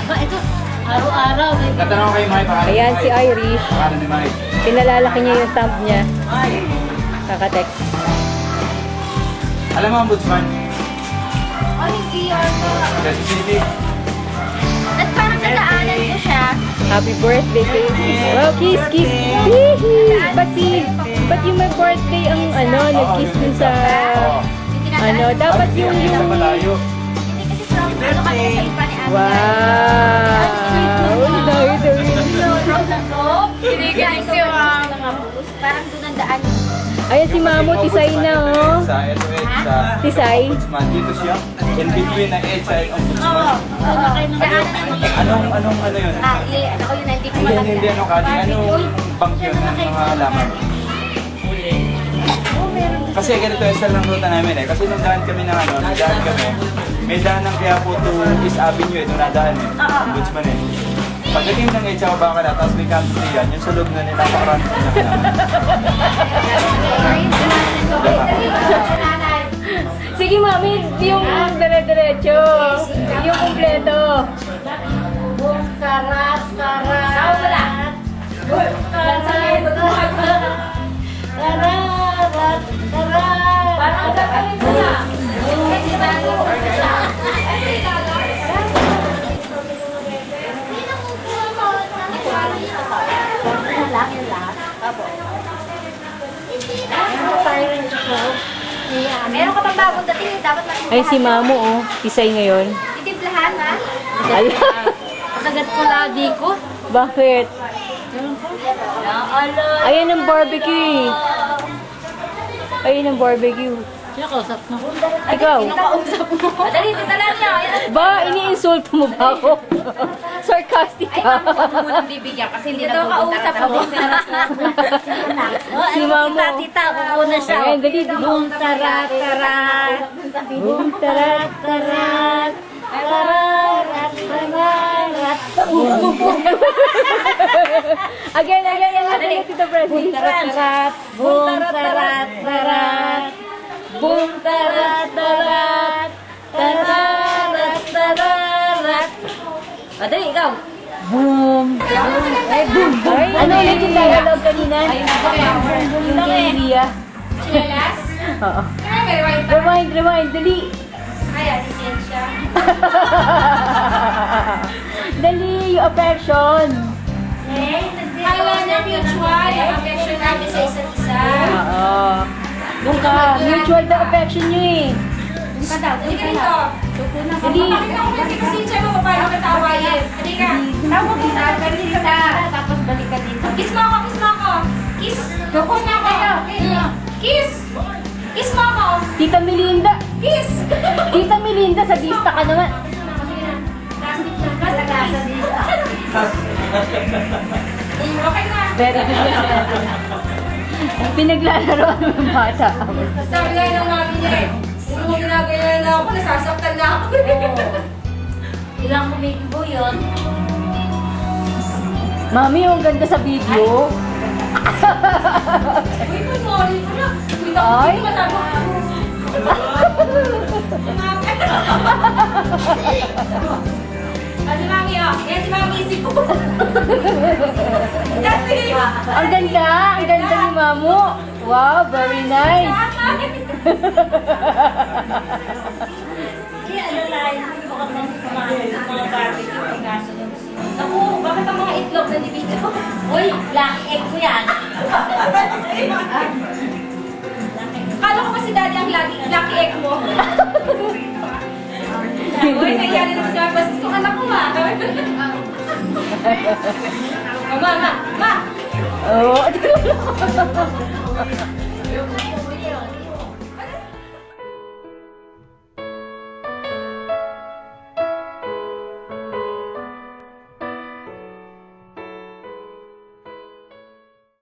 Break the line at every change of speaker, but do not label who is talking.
Ito, araw-araw.
Tatanong ko kay Mike.
Ayan si Irish.
Pangalan ni Mike.
Pinalalaki niya yung thumb niya. Kaka-text.
Alam mo ang Ombudsman?
Oh, hindi yun.
Quezon City.
At parang nadaanan ko siya.
Happy birthday kayo. Wow, kiss, kiss. Hihi. Ba't yung may birthday ang nag-kiss dun sa... dapat yung...
Sa malayo.
Hindi kasi from, ano kasi sa iba ni Ate.
Wow!
Binigay ko ang parang doon ang daan.
Ayan si Mamo, tisay na oh.
Sa EDSA.
Tisay.
Ombudsman. Dito siya. In between na EDSA and Ombudsman. Anong yun?
Ako yun, hindi ko
Hindi,
malagyan.
ano kali? Anong bank yun ng mga halaman? Kasi ganito yung style ng ruta namin eh. Kasi nung daan kami may daan ng Quiapo to East Avenue eh, doon nadaan eh. Ombudsman eh. Pagdating ng EDSA o baka na, tapos may kanto yan, yung sulog na nila nakarami na halaman.
Sige mami, yung dire-diretso. Yung kumpleto.
Karat. Wala. Parang sakalin mo na. Meron ka pang bagong dating, dapat
Ay si Mamo oh, tisay ngayon.
titimplahan ha?
Ala,
Kagat ko lagi ko.
bakit?
Ala.
Ayan ang barbecue. Ayan ang barbecue.
Siya kausap na ko.
Ikaw?
Nakausap mo. Dali, titalan niyo.
Ba, ini-insulto mo ba ako? Sarcastic
Ay,
ka.
ma'am, huwag mo nang bibigyan kasi hindi na kausap mo.
Si Mamo.
Tita, kukuha siya.
Ayan, dali.
Boom, tarat.
Boom, tarat, tarat. Again, Tito Prezi.
Tarat, boom, tarat. Boom, tarat. Dali, ikaw.
Boom. Ay, boom, boom. Ano ulit yung dialogue kanina? Yung kay Lia.
Chinelas?
Oo.
May rewind pa.
Rewind, dali.
Ay, lisensya.
Dali, yung affection.
Kala niya mutual, yung affection natin sa isa't isa.
Oo. Yung ka, mutual na affection nyo eh.
Yung pa daw, dali ka rito.
Dali.
Bakit ako kasi pasensya mo, paano ka tawayin? Dali ka. Tawag kita, balik ka. Tapos balik ka dito. Kiss mo ako. Kiss. Kiss na kayo. Kiss. Kiss mo ako.
Tita Melinda.
Kiss.
Tita Melinda, sadista ka naman.
Plastic na. Basta dito. Okay na.
Very good. Pinaglalaroan mo yung bata.
Sabi nga ng mami niya eh, kung mo ginagawa na ako, nasasaktan na ako. Ilang kumikibo yun?
Mami, ang ganda sa video.
Uy, panoorin ko na. Uy,
Ay.
hindi masabi ko. Si mami oh. Yan si mami isip ko. Dati.
Ang ganda ni Mamu. Wow, very nice.
Kaya ano na, hindi ko kami mga barbecue ang kaso doon. Naku, bakit ang mga itlog na dibito? Uy, lucky egg ko yan. Kala ko ba si daddy ang lucky egg mo? Uy, nangyari naman siya. Basta gusto anak ko ma. Ma.
Oh.